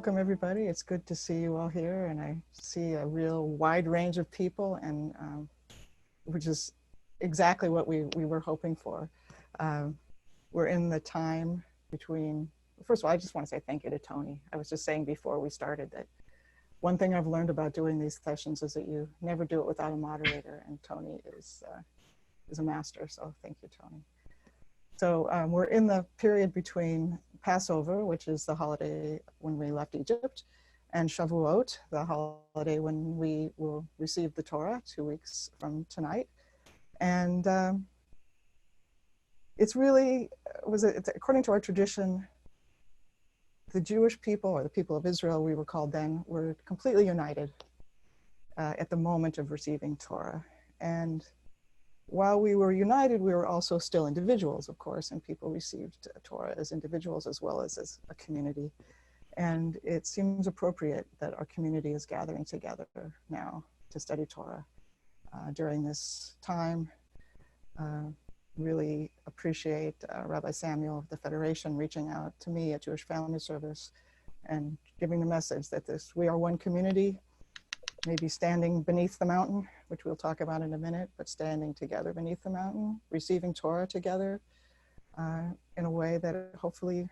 welcome everybody. It's good to see you all here, and I see a real wide range of people, and which is exactly what we were hoping for. We're in the time between, first of all, I just want to say thank you to Tony. I was just saying before we started that one thing I've learned about doing these sessions is that you never do it without a moderator, and Tony is a master, so thank you, Tony. So we're in the period between Passover, which is the holiday when we left Egypt, and Shavuot, the holiday when we will receive the Torah 2 weeks from tonight. And it's really, according to our tradition, the Jewish people, or the people of Israel, we were called then, were completely united at the moment of receiving Torah. And while we were united, we were also still individuals, of course, and people received Torah as individuals as well as a community. And it seems appropriate that our community is gathering together now to study Torah during this time. Really appreciate Rabbi Samuel of the Federation reaching out to me at Jewish Family Service and giving the message that we are one community, maybe standing beneath the mountain, which we'll talk about in a minute, but standing together beneath the mountain, receiving Torah together in a way that hopefully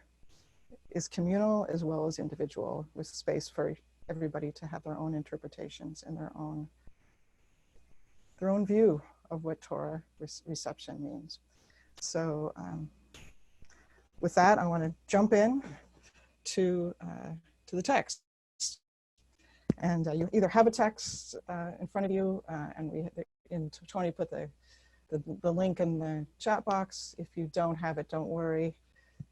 is communal as well as individual, with space for everybody to have their own interpretations and their own view of what Torah reception means. So with that, I want to jump in to the text. And you either have a text in front of you, and Tony put the link in the chat box. If you don't have it, don't worry.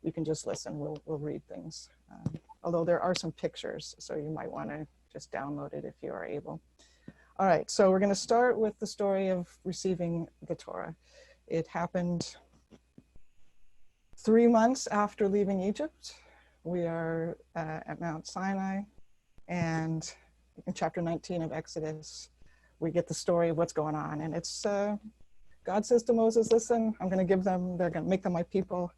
You can just listen. We'll read things. Although there are some pictures, so you might want to just download it if you are able. All right, so we're going to start with the story of receiving the Torah. It happened 3 months after leaving Egypt. We are at Mount Sinai, and in chapter 19 of Exodus, we get the story of what's going on. And it's, God says to Moses, listen, I'm going to give them, they're going to make them my people.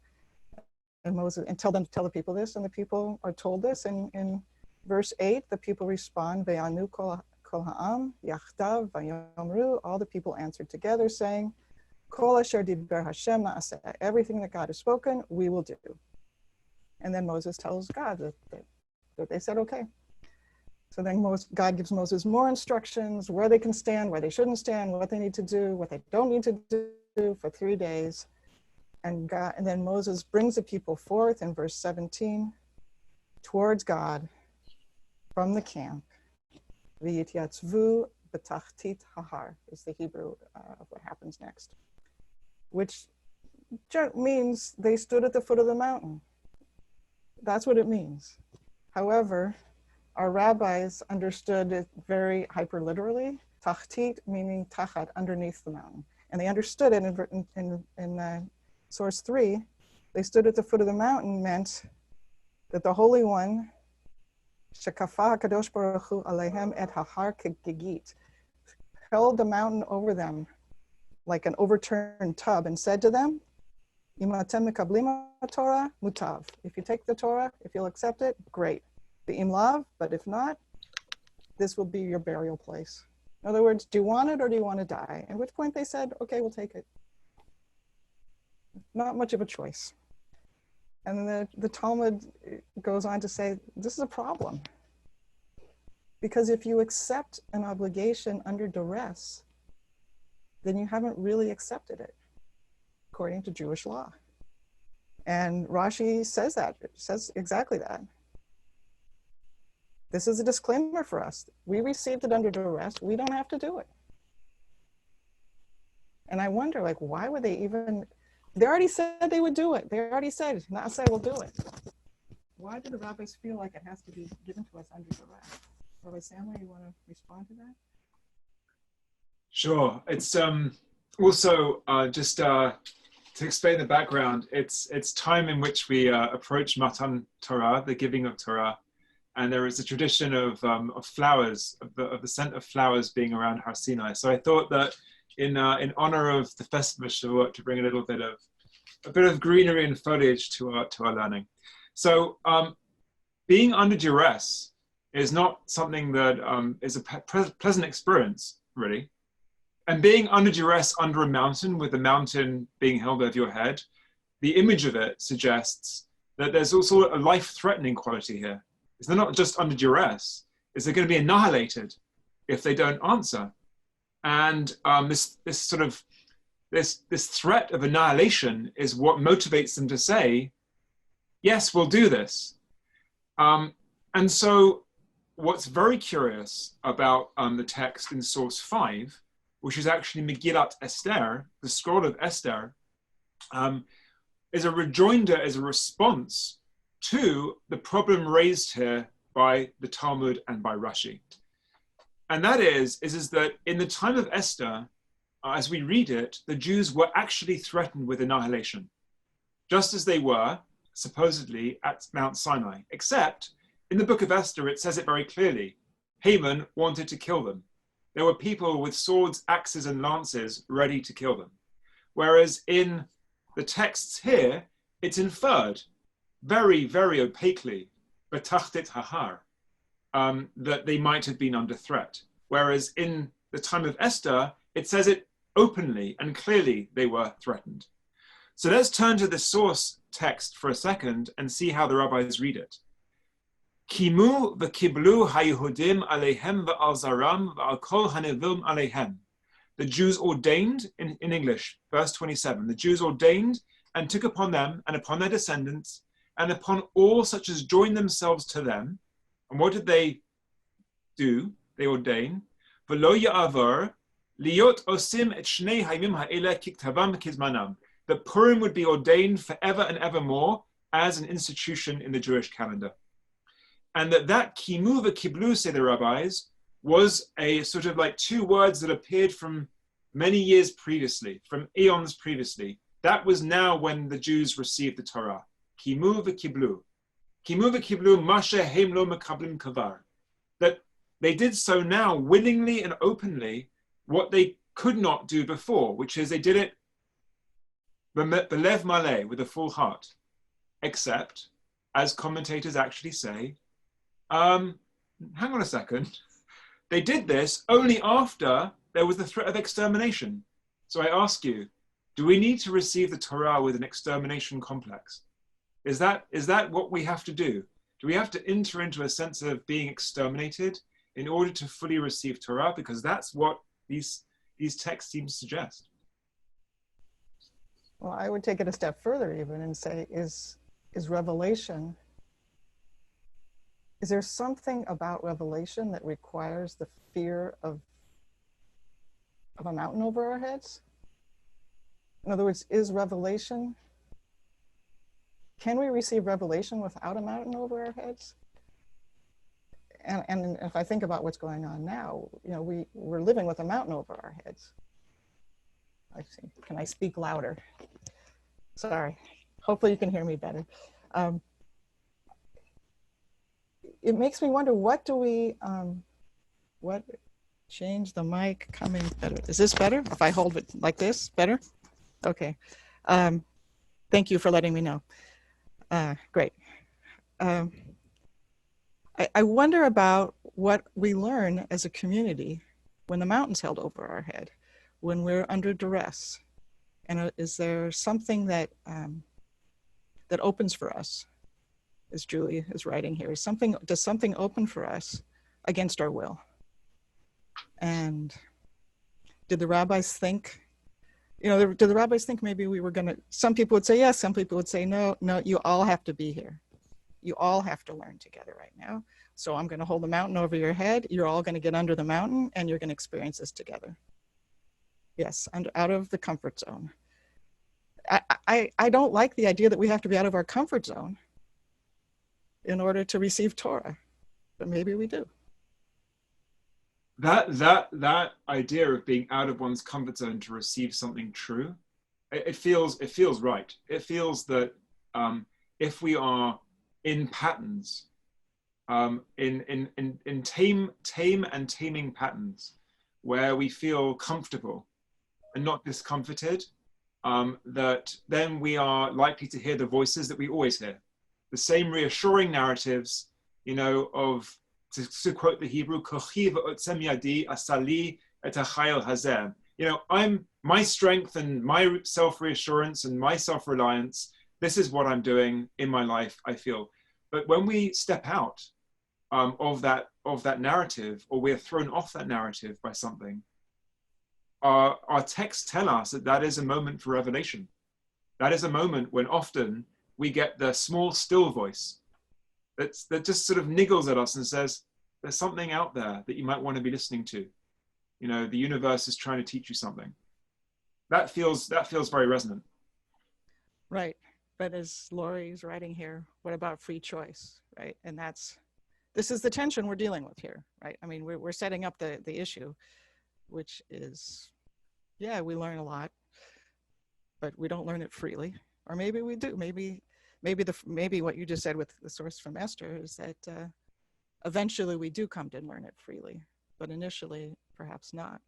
And Moses, and tell the people this, and the people are told this. And in verse 8, the people respond, Ve'anu kol ha'am, yachtav, vayomru, all the people answered together, saying, Kol asher diber Hashem na'aseh, everything that God has spoken, we will do. And then Moses tells God that they said, okay. So then God gives Moses more instructions, where they can stand, where they shouldn't stand, what they need to do, what they don't need to do for 3 days. And then Moses brings the people forth in verse 17 towards God from the camp. V'yityatzvu b'tachtit hahar is the Hebrew of what happens next, which means they stood at the foot of the mountain. That's what it means. However, our rabbis understood it very hyper-literally, tachtit meaning tachat, underneath the mountain. And they understood it in source 3, they stood at the foot of the mountain meant that the Holy One, shekafah HaKadosh Baruch Hu alehem et hahar kegigit, held the mountain over them like an overturned tub and said to them, Im atem mikablim Torah mutav. If you take the Torah, if you'll accept it, great. The imlav, but if not, this will be your burial place. In other words, do you want it or do you want to die? At which point they said, okay, we'll take it. Not much of a choice. And the Talmud goes on to say, this is a problem. Because if you accept an obligation under duress, then you haven't really accepted it, according to Jewish law. And Rashi says that, it says exactly that. This is a disclaimer for us. We received it under duress. We don't have to do it. And I wonder, like, why would they even, they already said they would do it. They already said, Na'aseh will do it. Why do the rabbis feel like it has to be given to us under duress? Rabbi Samuel, you want to respond to that? Sure. It's also just to explain the background, it's time in which we approach Matan Torah, the giving of Torah. And there is a tradition of flowers, of the scent of flowers being around Har Sinai. So I thought that in honor of the festival of Shavuot, to bring a little bit of greenery and foliage to our learning. So being under duress is not something that is a pleasant experience, really. And being under duress under a mountain, with the mountain being held over your head, the image of it suggests that there's also a life-threatening quality here. Is they're not just under duress, is they're going to be annihilated if they don't answer. And this threat of annihilation is what motivates them to say, yes, we'll do this. And so what's very curious about the text in source 5, which is actually Megillat Esther, the scroll of Esther, is a rejoinder, is a response to the problem raised here by the Talmud and by Rashi. And that is that in the time of Esther, as we read it, the Jews were actually threatened with annihilation, just as they were supposedly at Mount Sinai, except in the book of Esther, it says it very clearly. Haman wanted to kill them. There were people with swords, axes, and lances ready to kill them. Whereas in the texts here, it's inferred very, very opaquely, betachtit hahar, that they might have been under threat. Whereas in the time of Esther, it says it openly and clearly they were threatened. So let's turn to the source text for a second and see how the rabbis read it. Kimu v'kiblu haYehudim aleihem v'al zaram v'al kol hanevim aleihem. The Jews ordained, in English, verse 27, the Jews ordained and took upon them and upon their descendants and upon all such as joined themselves to them. And what did they do? They ordain. V'lo ya'avar liot osim et shnei hayimim ha'ele kiktavam kizmanam. That Purim would be ordained forever and evermore as an institution in the Jewish calendar. And that kimu v'kiblu, say the rabbis, was a sort of like two words that appeared from many years previously, from eons previously. That was now when the Jews received the Torah. Kimu v'kiblu. Kimu v'kiblu mashe heim lo mekablim kavar. That they did so now willingly and openly what they could not do before, which is they did it belev maleh, with a full heart. Except, as commentators actually say, hang on a second. They did this only after there was the threat of extermination. So I ask you, do we need to receive the Torah with an extermination complex? Is that what we have to do? Do we have to enter into a sense of being exterminated in order to fully receive Torah? Because that's what these texts seem to suggest. Well, I would take it a step further even and say, is revelation, is there something about revelation that requires the fear of a mountain over our heads? In other words, is revelation, can we receive revelation without a mountain over our heads? And if I think about what's going on now, we're living with a mountain over our heads. I see. Can I speak louder? Sorry. Hopefully you can hear me better. It makes me wonder, what change the mic coming better? Is this better? If I hold it like this, better? Okay. Thank you for letting me know. Great. I wonder about what we learn as a community when the mountain's held over our head, when we're under duress. And is there something that that opens for us, as Julie is writing here? Does something open for us against our will? And did the rabbis think, did the rabbis think maybe we were gonna, some people would say yes, some people would say no, you all have to be here. You all have to learn together right now. So I'm gonna hold the mountain over your head. You're all gonna get under the mountain and you're gonna experience this together. Yes, and out of the comfort zone. I don't like the idea that we have to be out of our comfort zone in order to receive Torah, but maybe we do. That idea of being out of one's comfort zone to receive something true, it feels right. It feels that if we are in patterns, in tame and taming patterns, where we feel comfortable and not discomforted, that then we are likely to hear the voices that we always hear, the same reassuring narratives you know, of, to quote the Hebrew, "Kochi v'otzem yadi asali et hachayil hazeh." You know, my strength and my self-reassurance and my self-reliance, this is what I'm doing in my life, I feel. But when we step out of that narrative, or we're thrown off that narrative by something, our texts tell us that that is a moment for revelation. That is a moment when often we get the small, still voice that just sort of niggles at us and says, there's something out there that you might want to be listening to. You know, the universe is trying to teach you something. That feels very resonant. Right. But as Laurie's writing here, what about free choice, right? And this is the tension we're dealing with here, right? I mean, we're setting up the issue, which is, yeah, we learn a lot, but we don't learn it freely. Or maybe we do. Maybe what you just said with the source from Esther is that eventually we do come to learn it freely, but initially perhaps not.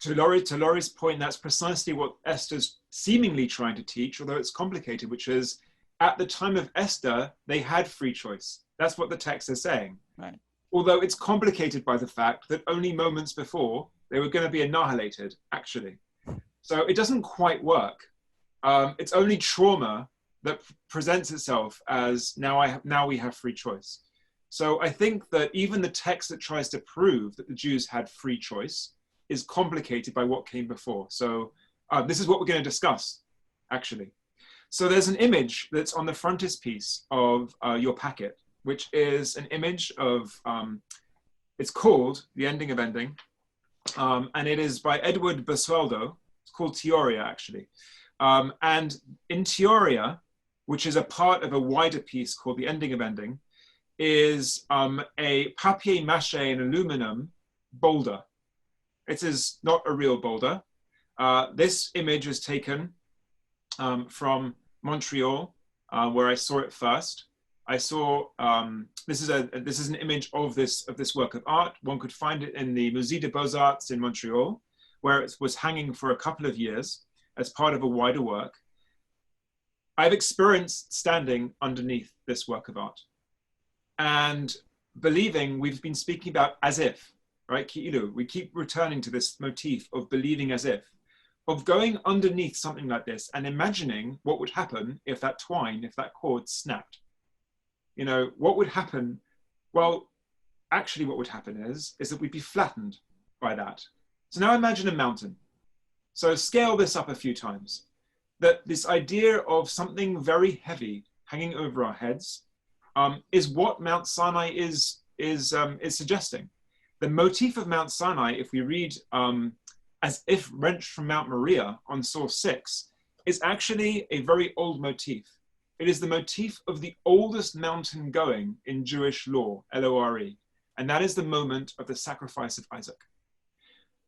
To Laurie's point, that's precisely what Esther's seemingly trying to teach, although it's complicated, which is at the time of Esther, they had free choice. That's what the text is saying. Right. Although it's complicated by the fact that only moments before they were going to be annihilated, actually. So it doesn't quite work. It's only trauma that presents itself as now we have free choice. So I think that even the text that tries to prove that the Jews had free choice is complicated by what came before. So this is what we're going to discuss, actually. So there's an image that's on the frontispiece of your packet, which is an image of, it's called The Ending of Ending, and it is by Edward Basualdo. It's called Teoria, actually. And in Teoria, which is a part of a wider piece called The Ending of Ending, is a papier-mâché and aluminum boulder. It is not a real boulder. This image is taken from Montreal, where I saw it first. I saw this is an image of this work of art. One could find it in the Musée des Beaux-Arts in Montreal, where it was hanging for a couple of years as part of a wider work. I've experienced standing underneath this work of art and believing. We've been speaking about as if, right? Ki'ilu. We keep returning to this motif of believing as if, of going underneath something like this and imagining what would happen if that cord snapped. You know, what would happen? Well, actually what would happen is that we'd be flattened by that. So now imagine a mountain. So scale this up a few times. That this idea of something very heavy hanging over our heads is what Mount Sinai is suggesting. The motif of Mount Sinai, if we read as if wrenched from Mount Moriah on source 6, is actually a very old motif. It is the motif of the oldest mountain going in Jewish law, L-O-R-E, and that is the moment of the sacrifice of Isaac.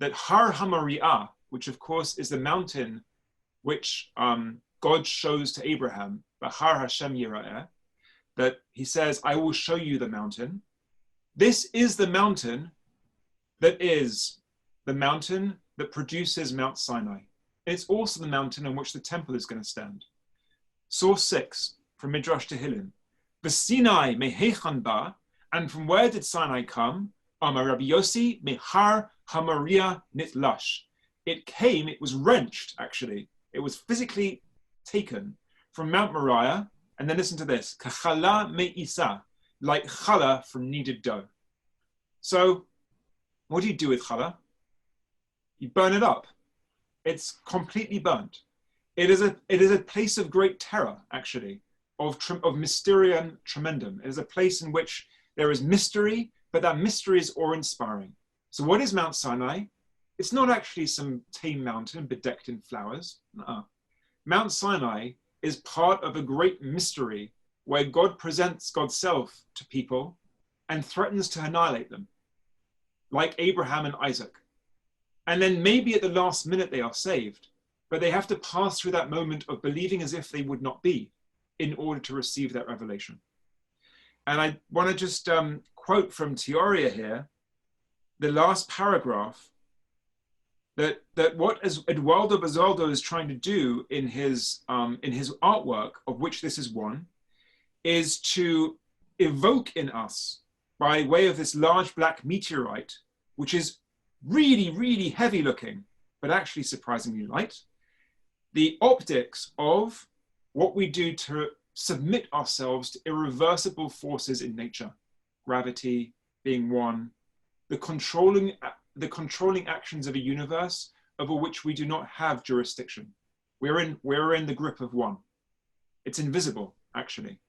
That Har HaMoriah, which of course is the mountain which God shows to Abraham, the Har Hashem Yira'eh, that he says, I will show you the mountain. This is the mountain that produces Mount Sinai. It's also the mountain on which the temple is going to stand. Source 6 from Midrash Tehillim. The Sinai mehechan ba, and from where did Sinai come? Amar Rabbi Yossi mehar HaMoriah nitlash. It was wrenched, actually. It was physically taken from Mount Moriah, and then listen to this, kachala me'isa, like challah from kneaded dough. So, what do you do with challah? You burn it up. It's completely burnt. It is a place of great terror, actually, of mysterium tremendum. It is a place in which there is mystery, but that mystery is awe-inspiring. So what is Mount Sinai? It's not actually some tame mountain bedecked in flowers. No. Mount Sinai is part of a great mystery where God presents God's self to people and threatens to annihilate them, like Abraham and Isaac. And then maybe at the last minute they are saved, but they have to pass through that moment of believing as if they would not be in order to receive that revelation. And I want to just quote from Teoria here, the last paragraph, that what Eduardo Basualdo is trying to do in his artwork, of which this is one, is to evoke in us by way of this large black meteorite, which is really, really heavy looking, but actually surprisingly light, the optics of what we do to submit ourselves to irreversible forces in nature, gravity being one, the controlling actions of a universe over which we do not have jurisdiction. We're in the grip of one. It's invisible, actually.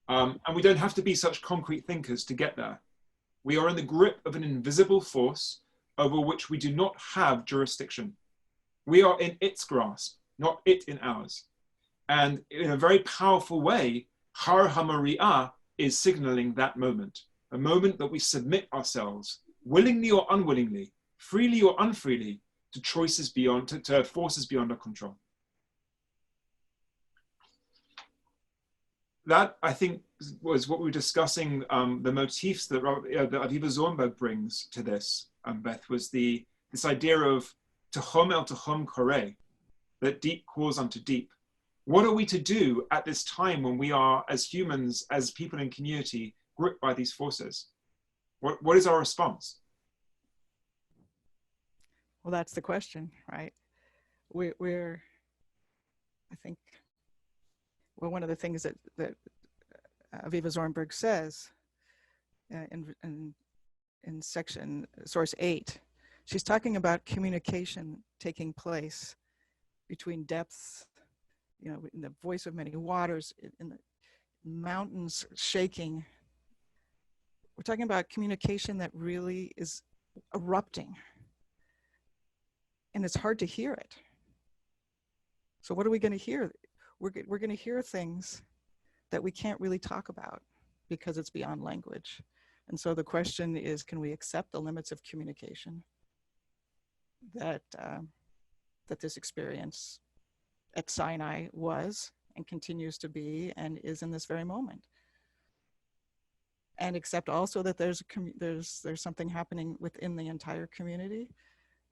And we don't have to be such concrete thinkers to get there. We are in the grip of an invisible force over which we do not have jurisdiction. We are in its grasp, not it in ours. And in a very powerful way, Har HaMari'ah is signaling that moment, a moment that we submit ourselves, willingly or unwillingly, freely or unfreely, to choices beyond, to forces beyond our control. That, I think, was what we were discussing, the motifs that Aviva Zornberg brings to this, Beth, was this idea of Tehom el Tehom Koreh, that deep calls unto deep. What are we to do at this time when we are, as humans, as people in community, gripped by these forces? What is our response? Well, that's the question, right? We're I think, well, one of the things that Aviva Zornberg says in section source 8, she's talking about communication taking place between depths, you know, in the voice of many waters, in the mountains shaking. We're talking about communication that really is erupting, and it's hard to hear it. So what are we going to hear? We're going to hear things that we can't really talk about because it's beyond language. And so the question is, can we accept the limits of communication that this experience at Sinai was and continues to be and is in this very moment? And accept also that there's something happening within the entire community,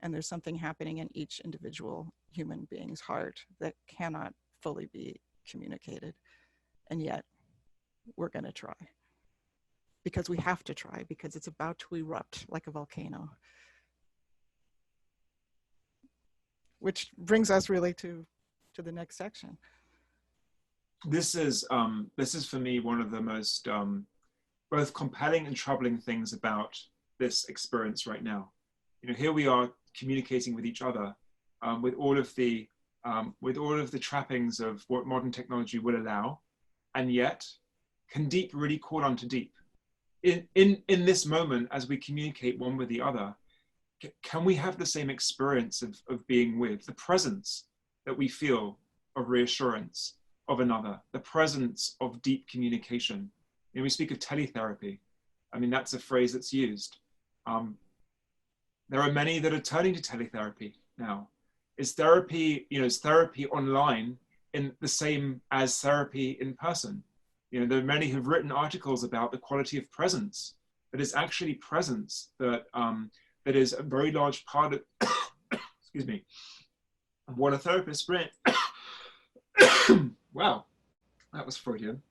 and there's something happening in each individual human being's heart that cannot fully be communicated. And yet we're going to try, because we have to try, because it's about to erupt like a volcano. Which brings us really to the next section. This is for me one of the most both compelling and troubling things about this experience right now. You know, here we are communicating with each other with all of the trappings of what modern technology will allow, and yet can deep really call onto deep. In this moment, as we communicate one with the other, can we have the same experience of being with, the presence that we feel of reassurance of another, the presence of deep communication? You know, we speak of teletherapy. I mean, that's a phrase that's used. There are many that are turning to teletherapy now. Is therapy online in the same as therapy in person? You know, there are many who've written articles about the quality of presence, that is actually presence that is a very large part of, excuse me, of what a therapist brings. Wow, that was Freudian.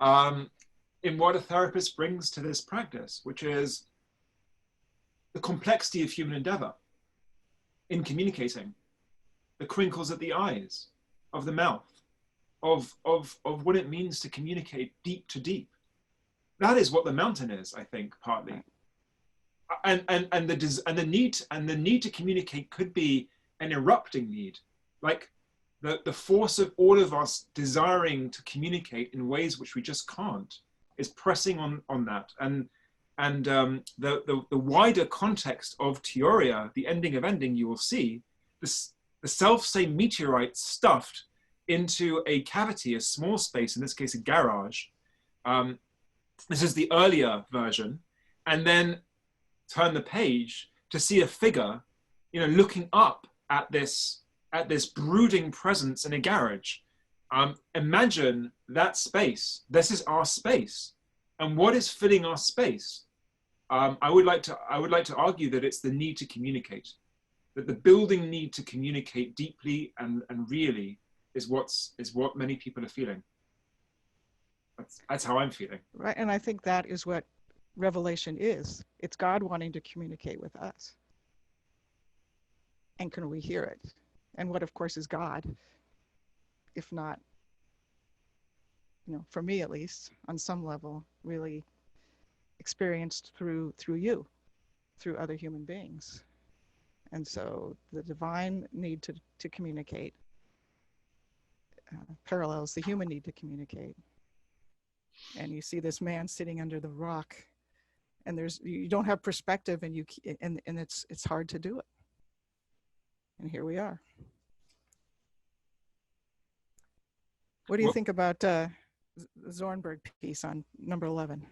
In what a therapist brings to this practice, which is the complexity of human endeavor in communicating, the crinkles at the eyes, of the mouth, of what it means to communicate deep to deep. That is what the mountain is, I think, partly. And the need to communicate could be an erupting need, like the force of all of us desiring to communicate in ways which we just can't is pressing on that. And the wider context of Theoria, the ending of ending, you will see the self-same meteorite stuffed into a cavity, a small space, in this case a garage. This is the earlier version, and then turn the page to see a figure, you know, looking up at this brooding presence in a garage. Imagine that space. This is our space, and what is filling our space? I would like to argue that it's the need to communicate, that the building need to communicate deeply and really is what many people are feeling. That's how I'm feeling. Right. And I think that is what revelation is. It's God wanting to communicate with us. And can we hear it? And what, of course, is God, if not, for me at least, on some level, really experienced through you, through other human beings. And so the divine need to communicate parallels the human need to communicate. And you see this man sitting under the rock, and you don't have perspective, and it's hard to do it. And here we are. What do you think about the Zornberg piece on number 11?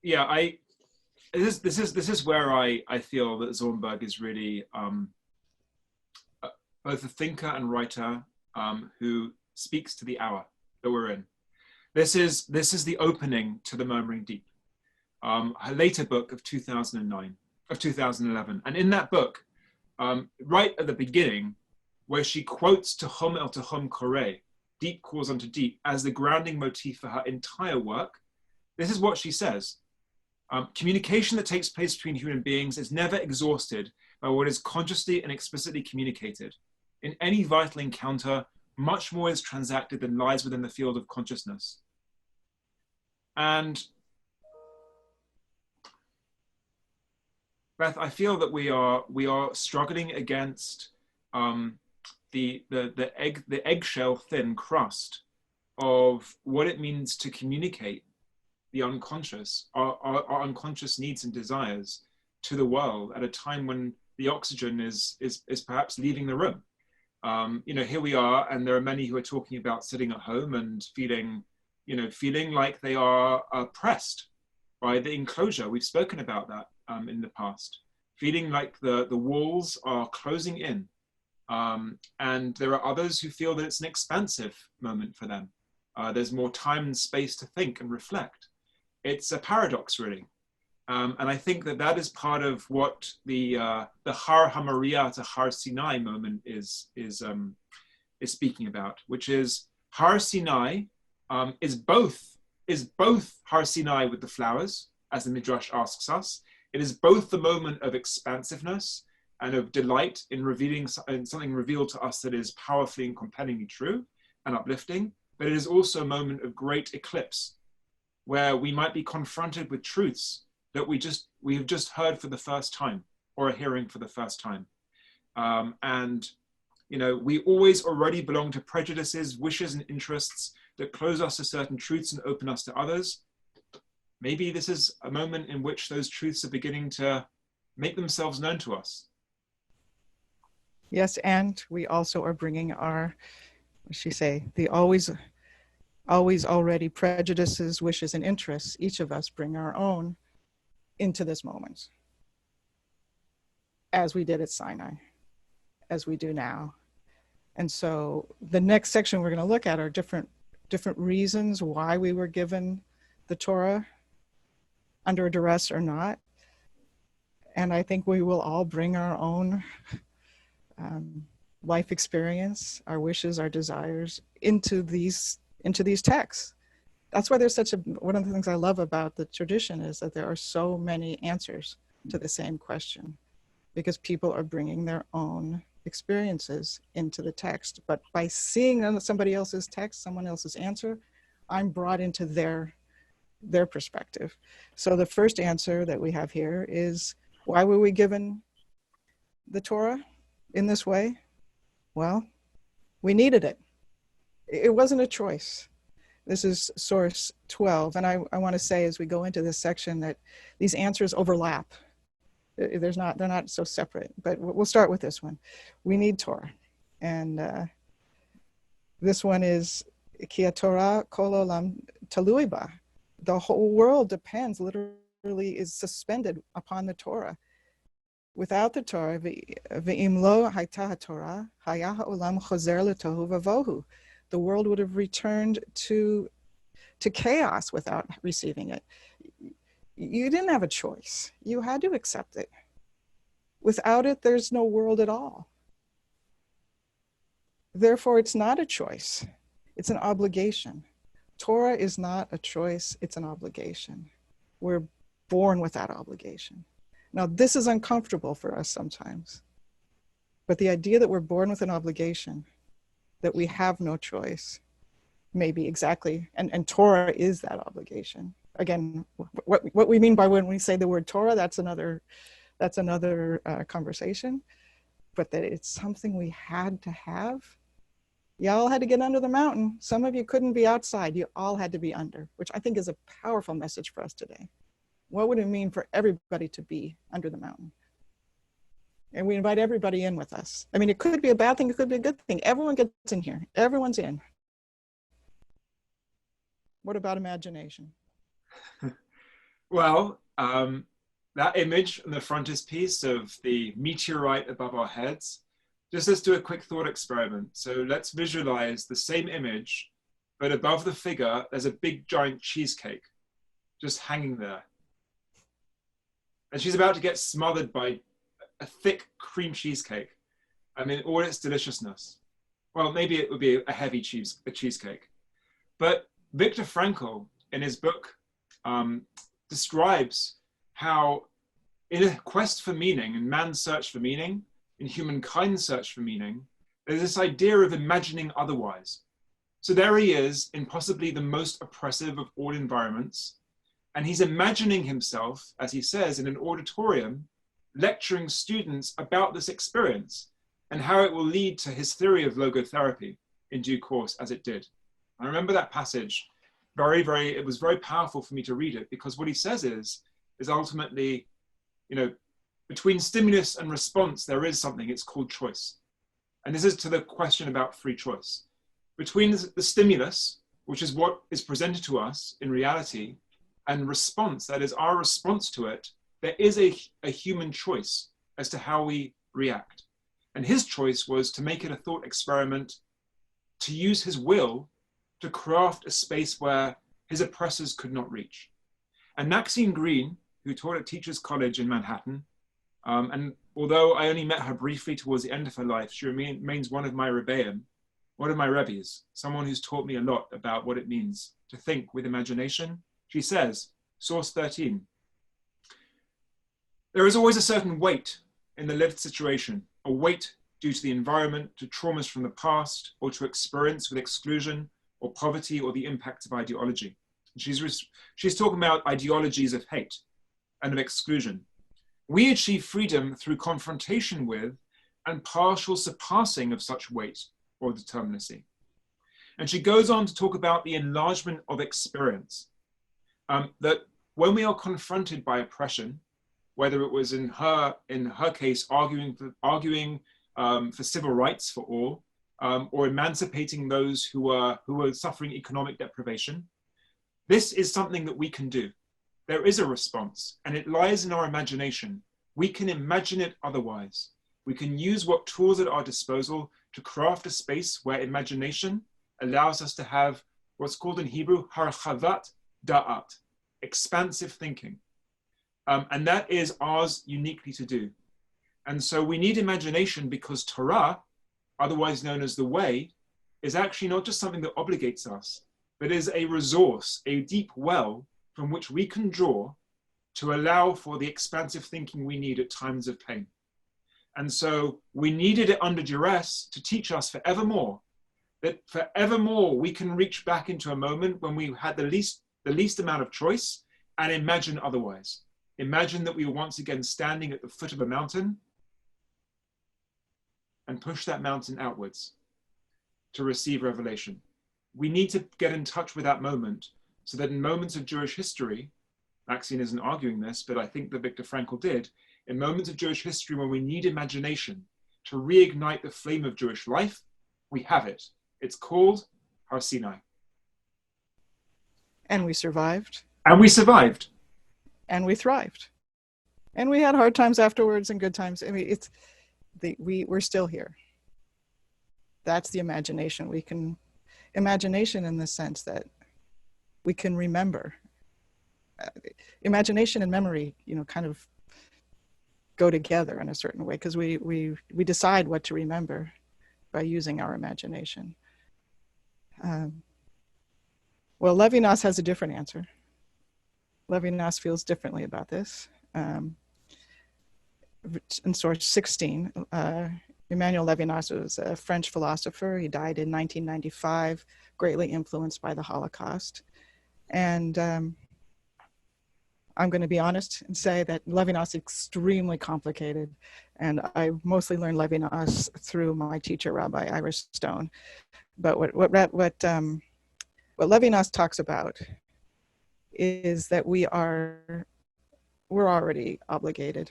Yeah, this is where I feel that Zornberg is really both a thinker and writer who speaks to the hour that we're in. This is the opening to the Murmuring Deep, her later book of 2011, and in that book, right at the beginning, where she quotes Tehom el Tehom Koreh, deep calls unto deep, as the grounding motif for her entire work. This is what she says. Communication that takes place between human beings is never exhausted by what is consciously and explicitly communicated. In any vital encounter, much more is transacted than lies within the field of consciousness. And Beth, I feel that we are struggling against the eggshell thin crust of what it means to communicate the unconscious, our unconscious needs and desires to the world at a time when the oxygen is perhaps leaving the room. Here we are, and there are many who are talking about sitting at home and feeling like they are oppressed by the enclosure. We've spoken about that in the past, feeling like the walls are closing in. And there are others who feel that it's an expansive moment for them. There's more time and space to think and reflect. It's a paradox, really. And I think that is part of what the Har Hamaria to Har Sinai moment is speaking about, which is Har Sinai is both Har Sinai with the flowers, as the Midrash asks us. It is both the moment of expansiveness and of delight in revealing something revealed to us that is powerfully and compellingly true and uplifting, but it is also a moment of great eclipse, where we might be confronted with truths that we have just heard for the first time, or are hearing for the first time. We always already belong to prejudices, wishes, and interests that close us to certain truths and open us to others. Maybe this is a moment in which those truths are beginning to make themselves known to us. Yes, and we also are bringing our, the always already prejudices, wishes, and interests. Each of us bring our own into this moment, as we did at Sinai, as we do now. And so the next section we're going to look at are different reasons why we were given the Torah, under duress or not. And I think we will all bring our own life experience, our wishes, our desires into these texts. That's why there's one of the things I love about the tradition is that there are so many answers to the same question, because people are bringing their own experiences into the text. But by seeing somebody else's text, someone else's answer, I'm brought into their perspective. So the first answer that we have here is, why were we given the Torah in this way? Well, we needed it. It wasn't a choice. This is source 12. And I want to say, as we go into this section, that these answers overlap. They're not so separate, but we'll start with this one. We need Torah. And this one is, Ki Torah kol olam talui ba. The whole world depends, literally is suspended upon the Torah. Without the Torah, ve'im lo hayta Torah, haya ha'olam chozer letohu vavohu. The world would have returned to chaos without receiving it. You didn't have a choice. You had to accept it. Without it, there's no world at all. Therefore, it's not a choice. It's an obligation. Torah is not a choice, it's an obligation. We're born with that obligation. Now, this is uncomfortable for us sometimes, but the idea that we're born with an obligation, that we have no choice, maybe exactly, and Torah is that obligation. Again, what we mean by when we say the word Torah, that's another conversation, but that it's something we had to have. Y'all had to get under the mountain. Some of you couldn't be outside. You all had to be under, which I think is a powerful message for us today. What would it mean for everybody to be under the mountain? And we invite everybody in with us. I mean, it could be a bad thing, it could be a good thing. Everyone gets in here. Everyone's in. What about imagination? Well, that image on the frontispiece of the meteorite above our heads, just let's do a quick thought experiment. So let's visualize the same image, but above the figure, there's a big giant cheesecake just hanging there. And she's about to get smothered by a thick cream cheesecake. I mean, all its deliciousness. Well, maybe it would be a heavy cheesecake. But Viktor Frankl, in his book, describes how in a quest for meaning, in man's search for meaning, in humankind's search for meaning, there's this idea of imagining otherwise. So there he is in possibly the most oppressive of all environments, and he's imagining himself, as he says, in an auditorium, lecturing students about this experience and how it will lead to his theory of logotherapy in due course, as it did. I remember that passage it was very powerful for me to read it, because what he says is ultimately, between stimulus and response, there is something, it's called choice. And this is to the question about free choice. Between the stimulus, which is what is presented to us in reality, and response, that is our response to it, there is a human choice as to how we react. And his choice was to make it a thought experiment, to use his will to craft a space where his oppressors could not reach. And Maxine Green, who taught at Teachers College in Manhattan, and although I only met her briefly towards the end of her life, she remains one of my Rebbeim, one of my Rebbes, someone who's taught me a lot about what it means to think with imagination. She says, source 13, there is always a certain weight in the lived situation, a weight due to the environment, to traumas from the past, or to experience with exclusion or poverty or the impact of ideology. She's talking about ideologies of hate and of exclusion. We achieve freedom through confrontation with and partial surpassing of such weight or determinacy. And she goes on to talk about the enlargement of experience. That when we are confronted by oppression, whether it was in her case arguing for civil rights for all, or emancipating those who are suffering economic deprivation, this is something that we can do. There is a response, and it lies in our imagination. We can imagine it otherwise. We can use what tools at our disposal to craft a space where imagination allows us to have what's called in Hebrew harchavat da'at, expansive thinking. And that is ours uniquely to do. And so we need imagination because Torah, otherwise known as the way, is actually not just something that obligates us, but is a resource, a deep well from which we can draw to allow for the expansive thinking we need at times of pain. And so we needed it under duress to teach us forevermore, that forevermore we can reach back into a moment when we had the least amount of choice and imagine otherwise. Imagine that we were once again standing at the foot of a mountain and push that mountain outwards to receive revelation. We need to get in touch with that moment so that in moments of Jewish history, Maxine isn't arguing this, but I think that Viktor Frankl did, in moments of Jewish history when we need imagination to reignite the flame of Jewish life, we have it. It's called Har Sinai. And we survived. And we survived. And we thrived. And we had hard times afterwards and good times. I mean, we're still here. That's the imagination. Imagination in the sense that we can remember. Imagination and memory, kind of go together in a certain way, because we decide what to remember by using our imagination. Well, Levinas has a different answer. Levinas feels differently about this. In source 16, Emmanuel Levinas was a French philosopher. He died in 1995, greatly influenced by the Holocaust. And I'm going to be honest and say that Levinas is extremely complicated. And I mostly learned Levinas through my teacher, Rabbi Iris Stone. But what Levinas talks about is that we're already obligated.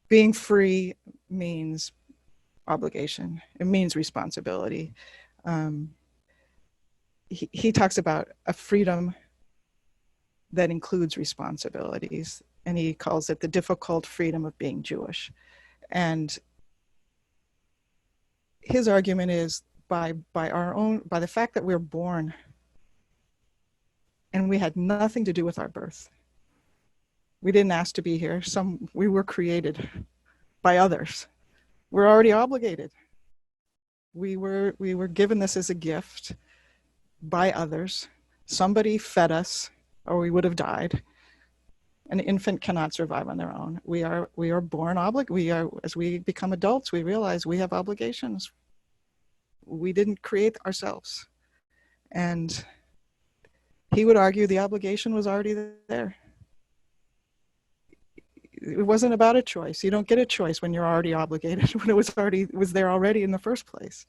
Being free means obligation. It means responsibility. He talks about a freedom that includes responsibilities, and he calls it the difficult freedom of being Jewish. And his argument is by the fact that we're born and we had nothing to do with our birth. We didn't ask to be here. We were created by others. We're already obligated. We were given this as a gift by others. Somebody fed us, or we would have died. An infant cannot survive on their own. We are born obligated. As we become adults, we realize we have obligations. We didn't create ourselves. And he would argue the obligation was already there. It wasn't about a choice. You don't get a choice when you're already obligated, when it was there already in the first place.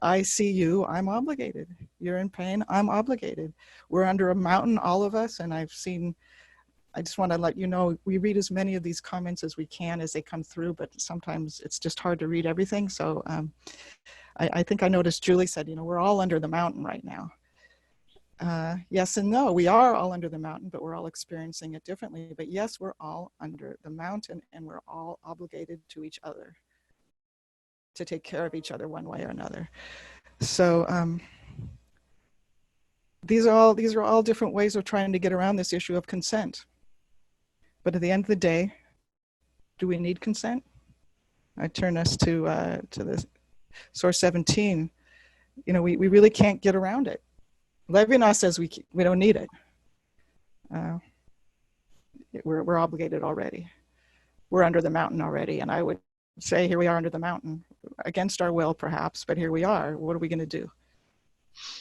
I see you, I'm obligated. You're in pain, I'm obligated. We're under a mountain, all of us, and I just want to let you know, we read as many of these comments as we can as they come through, but sometimes it's just hard to read everything. So I think I noticed Julie said, we're all under the mountain right now. Yes and no, we are all under the mountain, but we're all experiencing it differently. But yes, we're all under the mountain, and we're all obligated to each other to take care of each other one way or another. So these are all different ways of trying to get around this issue of consent. But at the end of the day, do we need consent? I turn us to the source 17. We really can't get around it. Levinas says we don't need it. We're obligated already. We're under the mountain already, and I would say here we are under the mountain, against our will perhaps, but here we are. What are we going to do?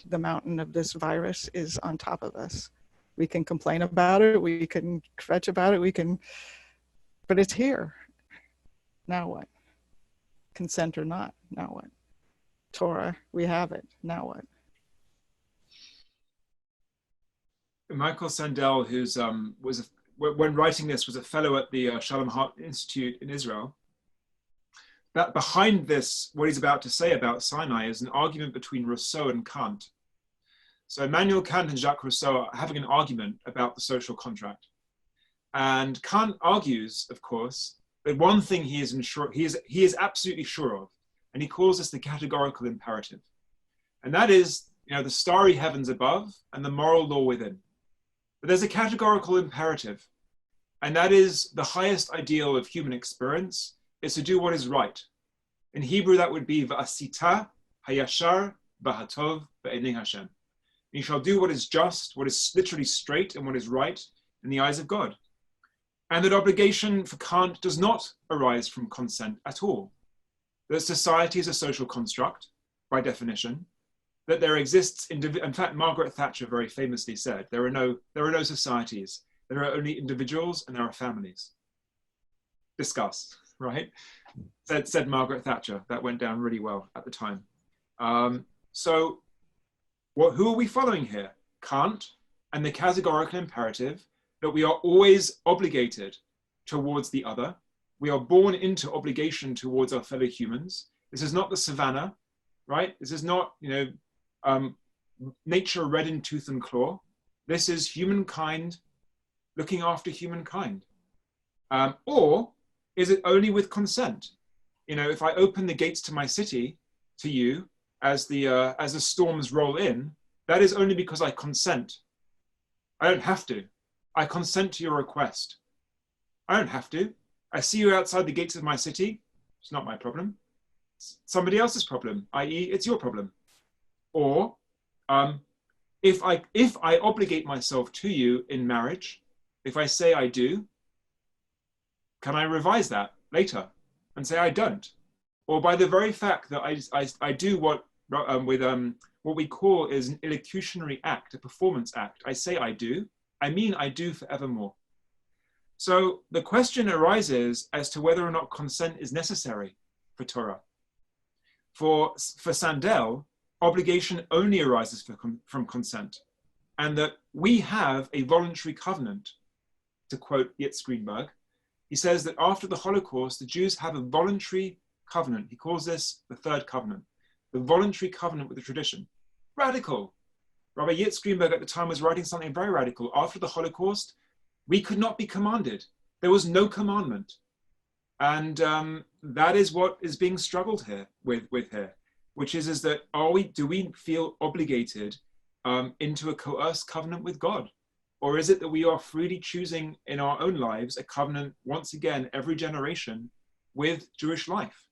The mountain of this virus is on top of us. We can complain about it, we can fetch about it, but it's here. Now what? Consent or not, now what? Torah, we have it, now what? Michael Sandel, who's when writing this, was a fellow at the Shalom Hartman Institute in Israel. That behind this, what he's about to say about Sinai is an argument between Rousseau and Kant. So Immanuel Kant and Jacques Rousseau are having an argument about the social contract. And Kant argues, of course, that one thing he is absolutely sure of, and he calls this the categorical imperative. And that is, the starry heavens above and the moral law within. But there's a categorical imperative, and that is the highest ideal of human experience, is to do what is right. In Hebrew, that would be va'asita hayashar b'hatov b'einei Hashem. You shall do what is just, what is literally straight, and what is right in the eyes of God. And that obligation for Kant does not arise from consent at all. That society is a social construct, by definition. That there exists, in fact, Margaret Thatcher very famously said, there are no societies. There are only individuals and there are families. Discuss, right? Said Margaret Thatcher. That went down really well at the time. So who are we following here? Kant and the categorical imperative that we are always obligated towards the other. We are born into obligation towards our fellow humans. This is not the savannah, right? This is not, nature red in tooth and claw. This is humankind looking after humankind. Or is it only with consent? If I open the gates to my city to you as the storms roll in, that is only because I consent. I don't have to. I consent to your request. I don't have to. I see you outside the gates of my city. It's not my problem. It's somebody else's problem, i.e. it's your problem. Or if I obligate myself to you in marriage, if I say I do, can I revise that later and say I don't? Or by the very fact that I do what we call is an illocutionary act, a performance act. I say I do, I mean I do forevermore. So the question arises as to whether or not consent is necessary for Torah. For Sandel, obligation only arises from consent, and that we have a voluntary covenant. To quote Yitz Greenberg, he says that after the Holocaust, the Jews have a voluntary covenant. He calls this the third covenant, the voluntary covenant with the tradition. Radical. Rabbi Yitz Greenberg at the time was writing something very radical. After the Holocaust, we could not be commanded. There was no commandment. And that is what is being struggled here with here, which is that do we feel obligated into a coerced covenant with God? Or is it that we are freely choosing in our own lives a covenant, once again, every generation with Jewish life?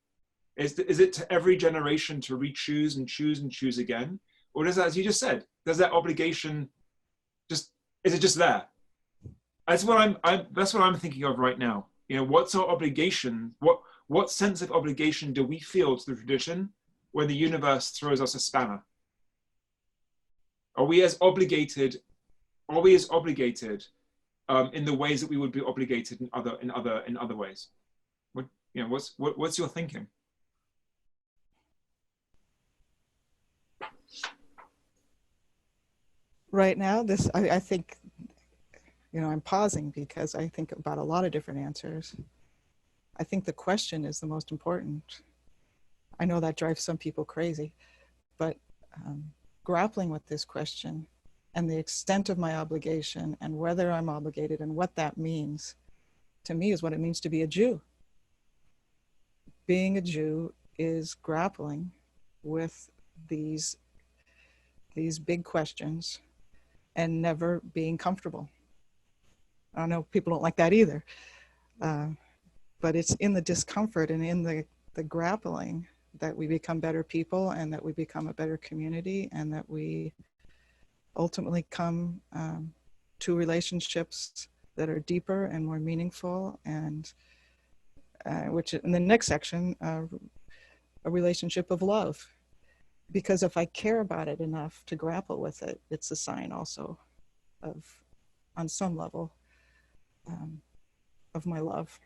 Is it to every generation to re-choose and choose again? Or does that, as you just said, does that obligation is it just there? That's what I'm thinking of right now. You know, what's our obligation? What sense of obligation do we feel to the tradition when the universe throws us a spanner? Are we as obligated in the ways that we would be obligated in other ways? What's your thinking? Right now, I think, I'm pausing because I think about a lot of different answers. I think the question is the most important. I know that drives some people crazy, but grappling with this question and the extent of my obligation and whether I'm obligated and what that means, to me, is what it means to be a Jew. Being a Jew is grappling with these big questions and never being comfortable. I know people don't like that either, but it's in the discomfort and in the grappling that we become better people and that we become a better community and that we ultimately come to relationships that are deeper and more meaningful, and which in the next section, a relationship of love. Because if I care about it enough to grapple with it, it's a sign also of, on some level, of my love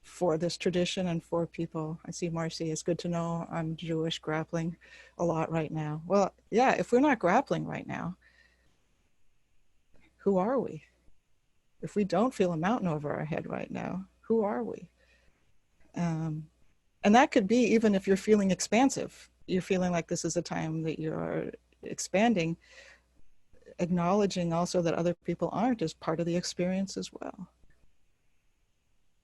for this tradition and for people. I see Marcy, it's good to know I'm Jewish, grappling a lot right now. Well, yeah, if we're not grappling right now, who are we? If we don't feel a mountain over our head right now, who are we? And that could be even if you're feeling expansive. You're feeling like this is a time that you're expanding, acknowledging also that other people aren't is part of the experience as well.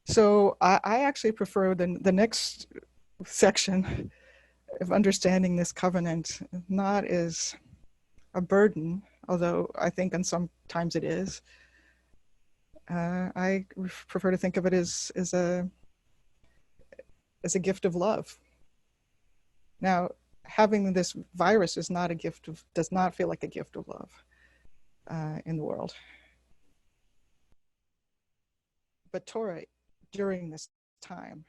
So I actually prefer the next section of understanding this covenant not as a burden, although I think and sometimes it is. I prefer to think of it as a gift of love. Now, having this virus is not a gift of, does not feel like a gift of love in the world. But Torah during this time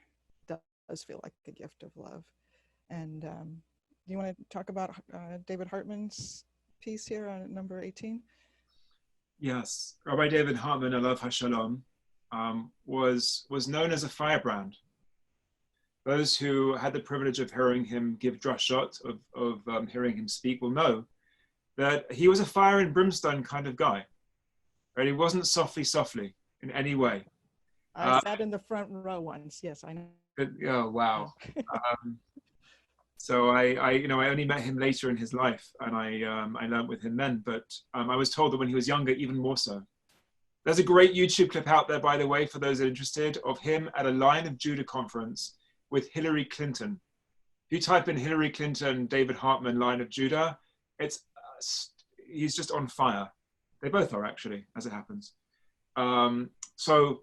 does feel like a gift of love. And do you want to talk about David Hartman's piece here on number 18? Yes, Rabbi David Hartman, Alav HaShalom, was known as a firebrand. Those who had the privilege of hearing him give drashot, of hearing him speak, will know that he was a fire and brimstone kind of guy. Right? He wasn't softly in any way. I sat in the front row once. Yes, I know. Oh wow! So I only met him later in his life, and I learned with him then. But I was told that when he was younger, even more so. There's a great YouTube clip out there, by the way, for those interested, of him at a Lion of Judah conference with Hillary Clinton. If you type in Hillary Clinton, David Hartman, Lion of Judah, he's just on fire. They both are, actually, as it happens. So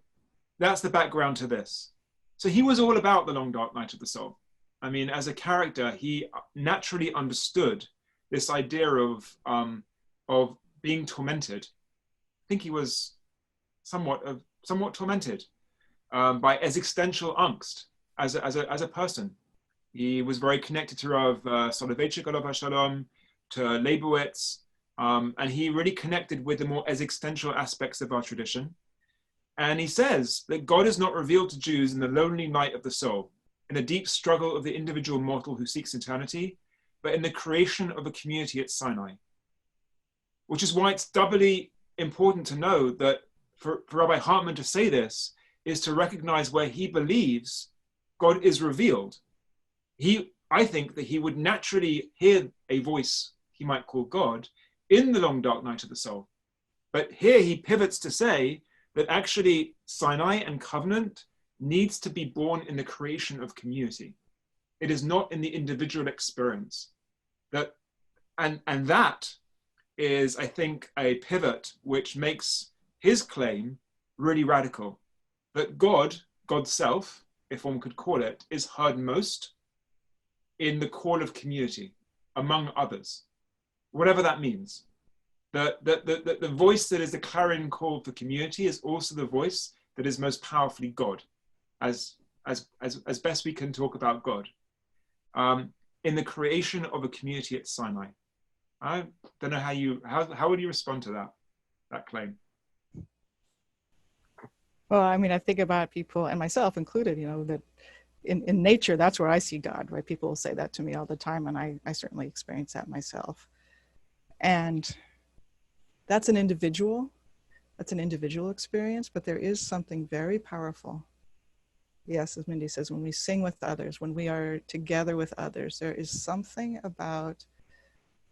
that's the background to this. So he was all about the long dark night of the soul. I mean, as a character, he naturally understood this idea of being tormented. I think he was somewhat tormented by existential angst as a person. He was very connected to Rav Soloveitchik Alav Shalom, to Leibowitz, and he really connected with the more existential aspects of our tradition. And he says that God is not revealed to Jews in the lonely night of the soul, in the deep struggle of the individual mortal who seeks eternity, but in the creation of a community at Sinai. Which is why it's doubly important to know that for Rabbi Hartman to say this is to recognize where he believes God is revealed. I think that he would naturally hear a voice he might call God in the long dark night of the soul. But here he pivots to say that actually Sinai and covenant needs to be born in the creation of community. It is not in the individual experience. And that is, I think, a pivot which makes his claim really radical. That God's self, if one could call it, is heard most in the call of community, among others, whatever that means. The voice that is the clarion call for community is also the voice that is most powerfully God, as best we can talk about God, in the creation of a community at Sinai. I don't know how would you respond to that claim? Well, I mean, I think about people, and myself included, that in nature, that's where I see God, right? People will say that to me all the time, and I certainly experience that myself. And that's an individual experience, but there is something very powerful. Yes, as Mindy says, when we sing with others, when we are together with others, there is something about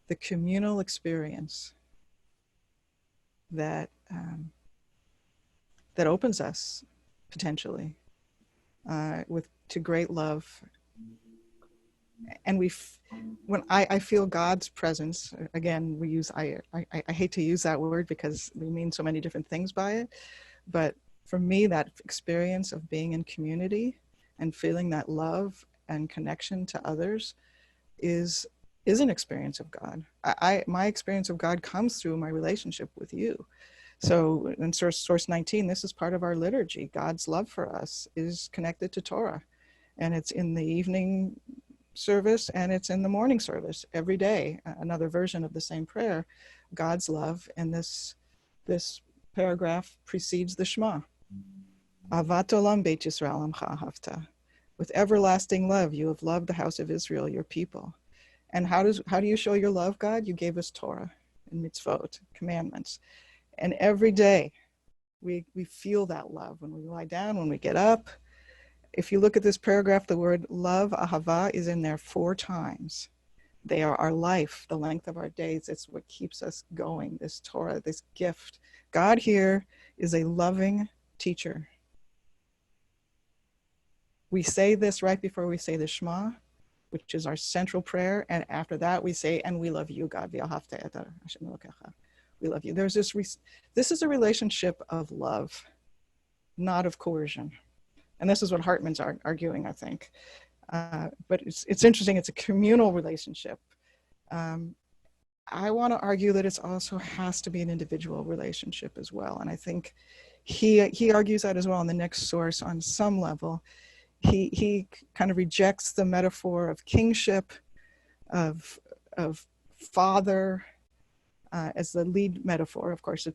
the communal experience that that opens us potentially to great love. And when I feel God's presence, again, we use, I hate to use that word because we mean so many different things by it, but for me, that experience of being in community and feeling that love and connection to others is an experience of God. My experience of God comes through my relationship with you. So in source 19, this is part of our liturgy. God's love for us is connected to Torah, and it's in the evening service and it's in the morning service every day. Another version of the same prayer, God's love, and this paragraph precedes the Shema. Avat olam beit Yisrael amcha ahavta. With everlasting love, you have loved the house of Israel, your people. And how do you show your love, God? You gave us Torah and mitzvot, commandments. And every day we feel that love when we lie down, when we get up. If you look at this paragraph, the word love, ahava, is in there 4 times. They are our life, the length of our days. It's what keeps us going, this Torah, this gift. God here is a loving teacher. We say this right before we say the Shema, which is our central prayer. And after that, we say, and we love you, God. We love you. There's this is a relationship of love, not of coercion. And this is what Hartman's arguing, I think. But it's interesting. It's a communal relationship. I want to argue that it also has to be an individual relationship as well. And I think he argues that as well in the next source on some level. He kind of rejects the metaphor of kingship, of father, as the lead metaphor. Of course,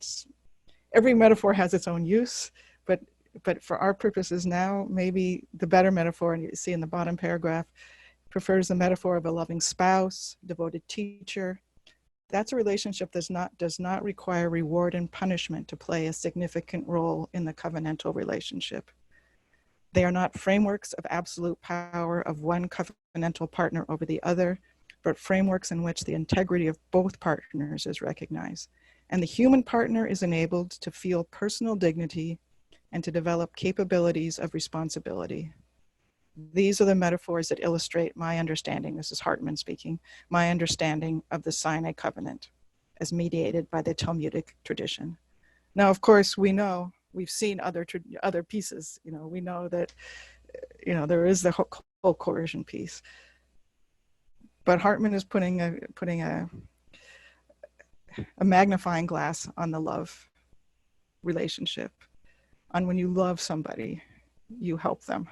every metaphor has its own use, but for our purposes now, maybe the better metaphor, and you see in the bottom paragraph, prefers the metaphor of a loving spouse, devoted teacher. That's a relationship that does not require reward and punishment to play a significant role in the covenantal relationship. They are not frameworks of absolute power of one covenantal partner over the other, but frameworks in which the integrity of both partners is recognized. And the human partner is enabled to feel personal dignity and to develop capabilities of responsibility. These are the metaphors that illustrate my understanding, this is Hartman speaking, my understanding of the Sinai covenant as mediated by the Talmudic tradition. Now, of course, we know, we've seen other pieces, we know that, there is the whole coercion piece. But Hartman is putting a magnifying glass on the love relationship. On when you love somebody, you help them.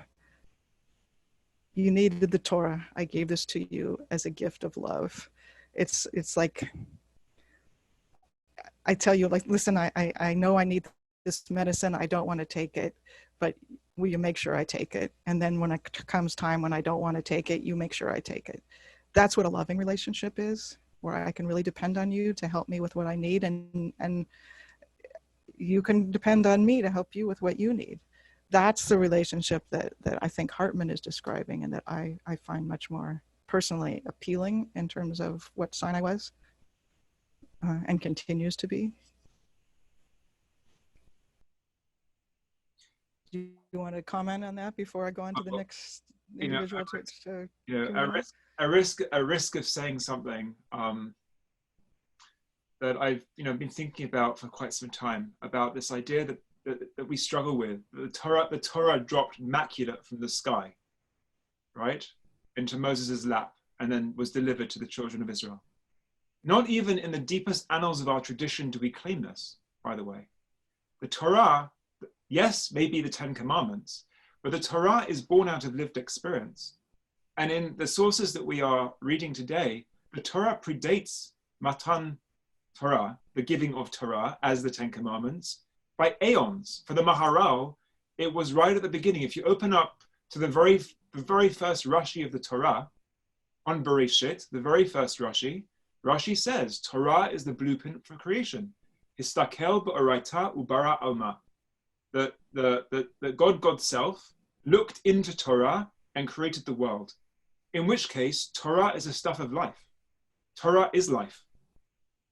You needed the Torah. I gave this to you as a gift of love. It's like, I tell you, like, listen, I know I need this medicine. I don't want to take it, but will you make sure I take it? And then when it comes time when I don't want to take it, you make sure I take it. That's what a loving relationship is, where I can really depend on you to help me with what I need, and you can depend on me to help you with what you need. That's the relationship that I think Hartman is describing, and that I find much more personally appealing in terms of what Sinai was and continues to be. Do you want to comment on that before I go on to the next individual? A risk of saying something that I've been thinking about for quite some time, about this idea that we struggle with. The Torah dropped immaculate from the sky, right, into Moses' lap, and then was delivered to the children of Israel. Not even in the deepest annals of our tradition do we claim this, by the way. The Torah, yes, maybe the Ten Commandments, but the Torah is born out of lived experience. And in the sources that we are reading today, the Torah predates Matan Torah, the giving of Torah, as the Ten Commandments, by aeons. For the Maharal, it was right at the beginning. If you open up to the very first Rashi of the Torah, on Bereshit, the very first Rashi says, Torah is the blueprint for creation. Histakel ba'oraita ubara alma. That God self looked into Torah and created the world. In which case, Torah is a stuff of life. Torah is life.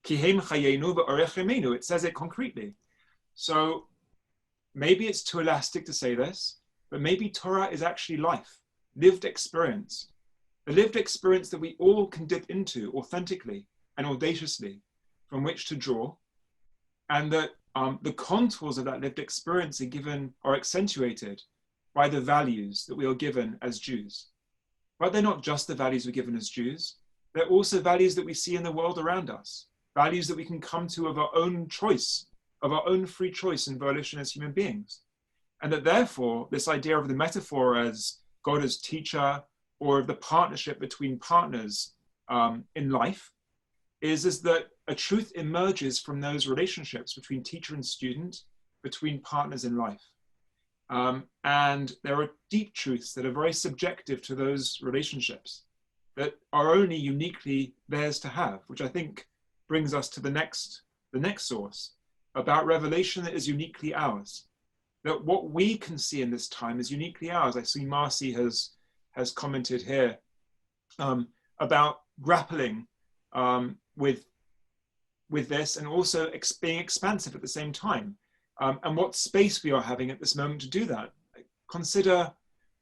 Kihem chayenu v'orech yemenu. It says it concretely. So maybe it's too elastic to say this, but maybe Torah is actually life, lived experience. The lived experience that we all can dip into authentically and audaciously, from which to draw, and that the contours of that lived experience are accentuated by the values that we are given as Jews. But they're not just the values we're given as Jews, they're also values that we see in the world around us, values that we can come to of our own choice, of our own free choice and volition as human beings. And that therefore, this idea of the metaphor as God as teacher, or of the partnership between partners in life, is that a truth emerges from those relationships between teacher and student, between partners in life. And there are deep truths that are very subjective to those relationships that are only uniquely theirs to have, which I think brings us to the next source, about revelation that is uniquely ours. That what we can see in this time is uniquely ours. I see Marcy has commented here about grappling with this, and also being expansive at the same time, and what space we are having at this moment to do that. Consider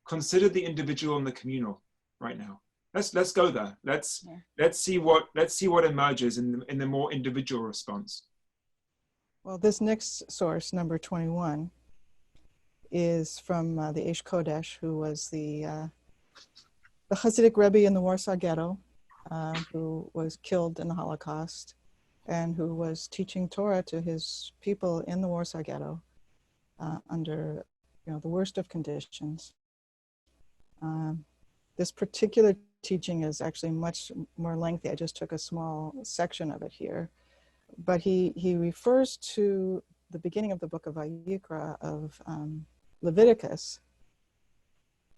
the individual and the communal right now. Let's go there. Let's see what emerges in the more individual response. Well, this next source, number 21, is from the Eish Kodesh, who was the Hasidic Rebbe in the Warsaw Ghetto, who was killed in the Holocaust, and who was teaching Torah to his people in the Warsaw Ghetto under the worst of conditions. This particular teaching is actually much more lengthy. I just took a small section of it here, but he refers to the beginning of the book of Vayikra of Leviticus,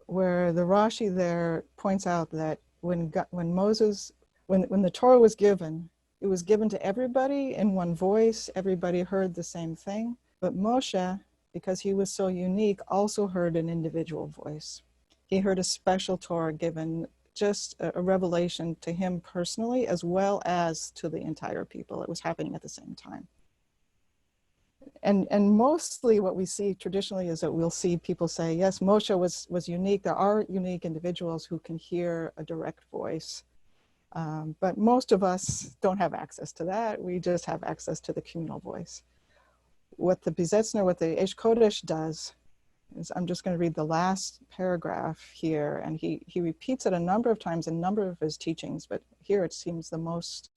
where the Rashi there points out that when the Torah was given, it was given to everybody in one voice. Everybody heard the same thing. But Moshe, because he was so unique, also heard an individual voice. He heard a special Torah given, just a revelation to him personally, as well as to the entire people. It was happening at the same time. And mostly what we see traditionally is that we'll see people say, yes, Moshe was unique. There are unique individuals who can hear a direct voice. But most of us don't have access to that. We just have access to the communal voice. What the Eish Kodesh does I'm just going to read the last paragraph here, and he repeats it a number of times in a number of his teachings, but here it seems the most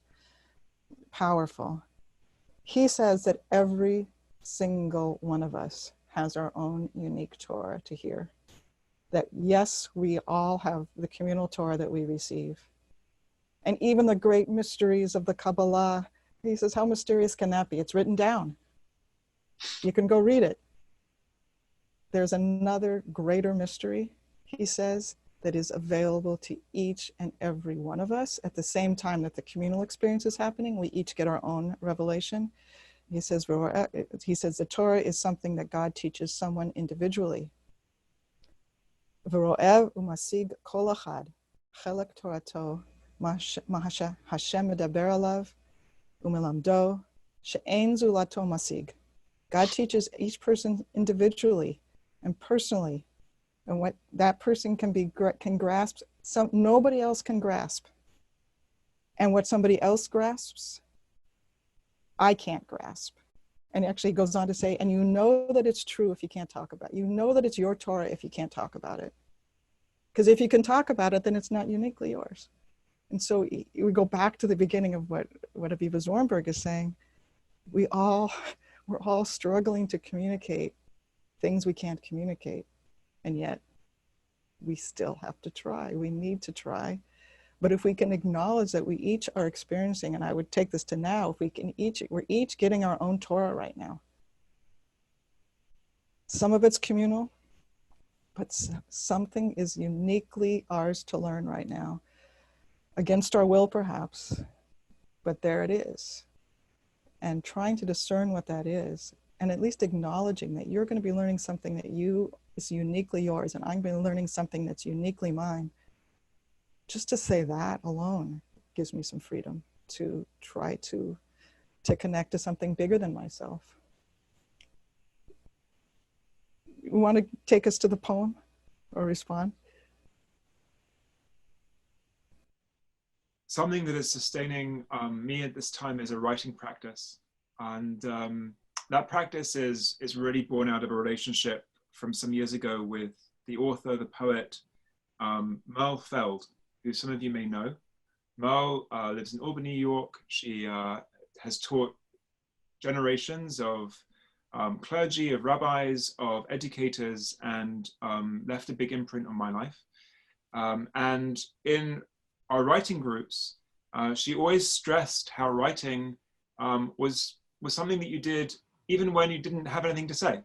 powerful. He says that every single one of us has our own unique Torah to hear. That yes, we all have the communal Torah that we receive. And even the great mysteries of the Kabbalah, he says, how mysterious can that be? It's written down. You can go read it. There's another greater mystery, he says, that is available to each and every one of us at the same time that the communal experience is happening. We each get our own revelation. He says the Torah is something that God teaches someone individually. V'ro'ev u'masig kol achad chelek Torato mahashem medaber alav u'melamdo she'ein zulato masig. God teaches each person individually and personally, and what that person can grasp, nobody else can grasp. And what somebody else grasps, I can't grasp. And actually he goes on to say, and you know that it's true if you can't talk about it. You know that it's your Torah if you can't talk about it. Because if you can talk about it, then it's not uniquely yours. And so we go back to the beginning of what Aviva Zornberg is saying. We're all struggling to communicate things we can't communicate. And yet we still have to try. We need to try. But if we can acknowledge that we each are experiencing, and I would take this to now, if we can we're each getting our own Torah right now. Some of it's communal, but something is uniquely ours to learn right now. Against our will, perhaps, but there it is. And trying to discern what that is, and at least acknowledging that you're going to be learning something that is uniquely yours, and I'm going to be learning something that's uniquely mine. Just to say that alone gives me some freedom to try to connect to something bigger than myself. You want to take us to the poem or respond? Something that is sustaining me at this time is a writing practice. And that practice is really born out of a relationship from some years ago with the author, the poet, Merle Feld, who some of you may know. Merle lives in Albany, New York. She has taught generations of clergy, of rabbis, of educators, and left a big imprint on my life. And in our writing groups, she always stressed how writing was something that you did even when you didn't have anything to say.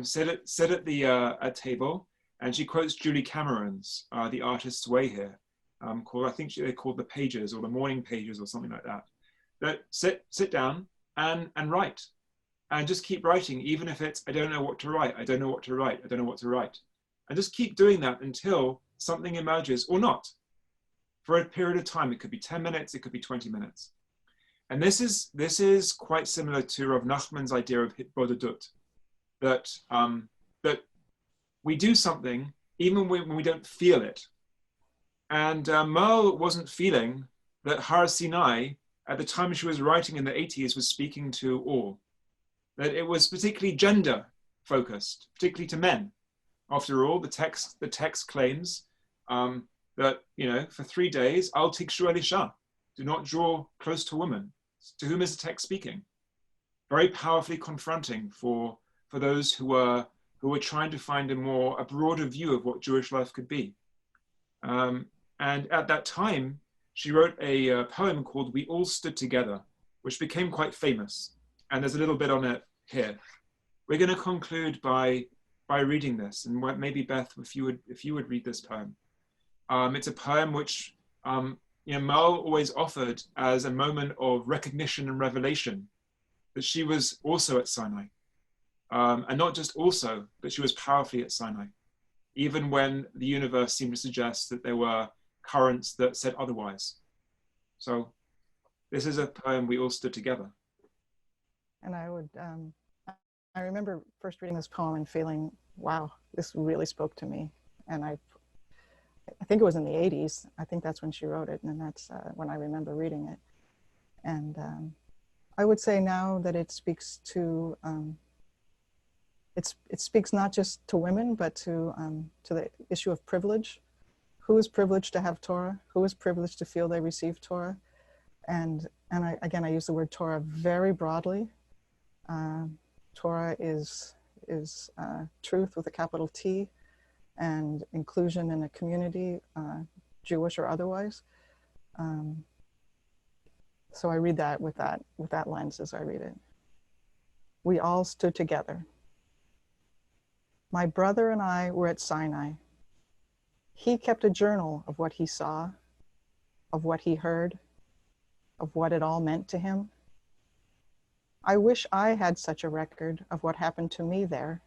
Sit at the table, and she quotes Julie Cameron's The Artist's Way here, called, I think they called The Pages or The Morning Pages or something like that. That sit down and write, and just keep writing, even if it's, I don't know what to write, I don't know what to write, I don't know what to write. And just keep doing that until something emerges or not. For a period of time, it could be 10 minutes, it could be 20 minutes. And this is quite similar to Rav Nachman's idea of hitbodedut, that we do something even when we don't feel it. And Merle wasn't feeling that Har Sinai, at the time she was writing in the 80s, was speaking to all. That it was particularly gender focused, particularly to men. After all, the text claims that, for 3 days, al tikshu el isha, do not draw close to women. To whom is the text speaking? Very powerfully confronting for those who were trying to find a broader view of what Jewish life could be. And at that time, she wrote a poem called We All Stood Together, which became quite famous. And there's a little bit on it here. We're going to conclude by reading this, and maybe Beth, if you would read this poem. It's a poem which Merle always offered as a moment of recognition and revelation that she was also at Sinai, and not just also, but she was powerfully at Sinai, even when the universe seemed to suggest that there were currents that said otherwise. So this is a poem, We All Stood Together. And I remember first reading this poem and feeling, wow, this really spoke to me. And I think it was in the 80s. I think that's when she wrote it, and that's when I remember reading it. And I would say now that it speaks to it speaks not just to women, but to the issue of privilege. Who is privileged to have Torah? Who is privileged to feel they receive Torah? And I use the word Torah very broadly. Torah is truth with a capital T, and inclusion in a community, Jewish or otherwise. So I read that with that lens as I read it. We all stood together. My brother and I were at Sinai. He kept a journal of what he saw, of what he heard, of what it all meant to him. I wish I had such a record of what happened to me there.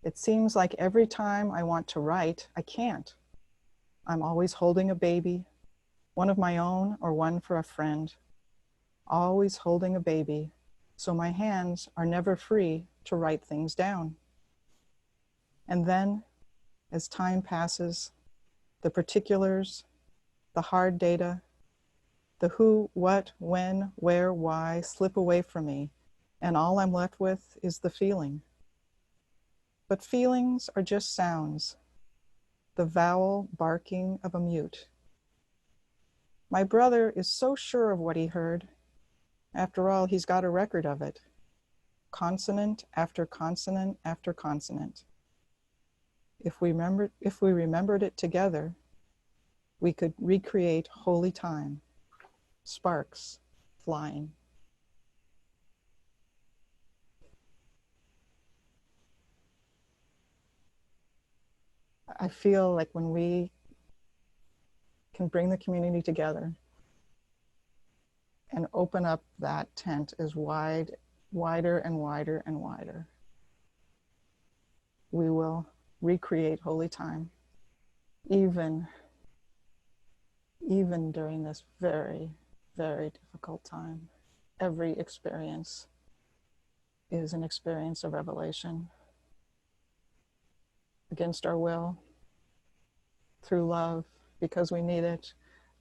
It seems like every time I want to write, I can't. I'm always holding a baby, one of my own or one for a friend. Always holding a baby, so my hands are never free to write things down. And then, as time passes, the particulars, the hard data, the who, what, when, where, why slip away from me, and all I'm left with is the feeling. But feelings are just sounds, the vowel barking of a mute. My brother is so sure of what he heard. After all, he's got a record of it. Consonant after consonant after consonant. If we remembered it together, we could recreate holy time, sparks flying. I feel like when we can bring the community together and open up that tent as wider and wider and wider, we will recreate holy time, even during this very, very difficult time. Every experience is an experience of revelation against our will, through love, because we need it,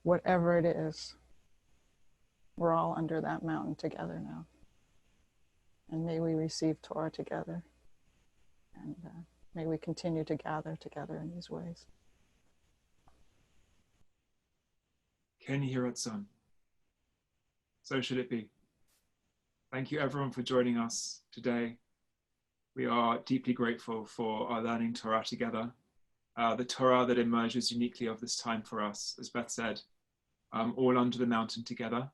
whatever it is. We're all under that mountain together now. And may we receive Torah together. And may we continue to gather together in these ways. Ken Hiratson. So should it be. Thank you everyone for joining us today. We are deeply grateful for our learning Torah together. The Torah that emerges uniquely of this time for us, as Beth said, all under the mountain together.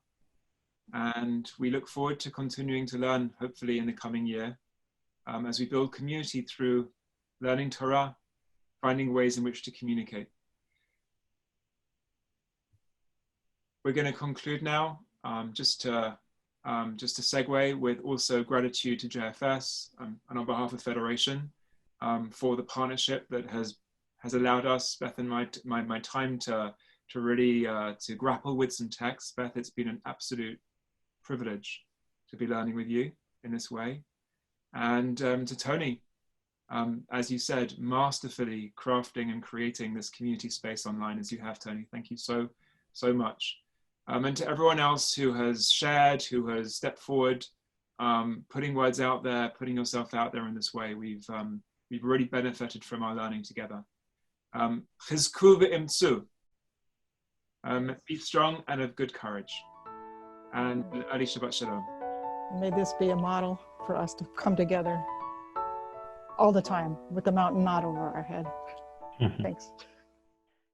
And we look forward to continuing to learn, hopefully in the coming year, as we build community through learning Torah, finding ways in which to communicate. We're going to conclude now, just to segue with also gratitude to JFS and on behalf of Federation for the partnership that has allowed us, Beth and my time to really to grapple with some text. Beth, it's been an absolute privilege to be learning with you in this way. And to Tony, as you said, masterfully crafting and creating this community space online as you have, Tony. Thank you so much. And to everyone else who has shared, who has stepped forward, putting words out there, putting yourself out there in this way, we've really benefited from our learning together. Chizku v'imtzu. Be strong and of good courage. And Ali Shabbat Shalom. May this be a model for us to come together all the time with the mountain not over our head. Thanks.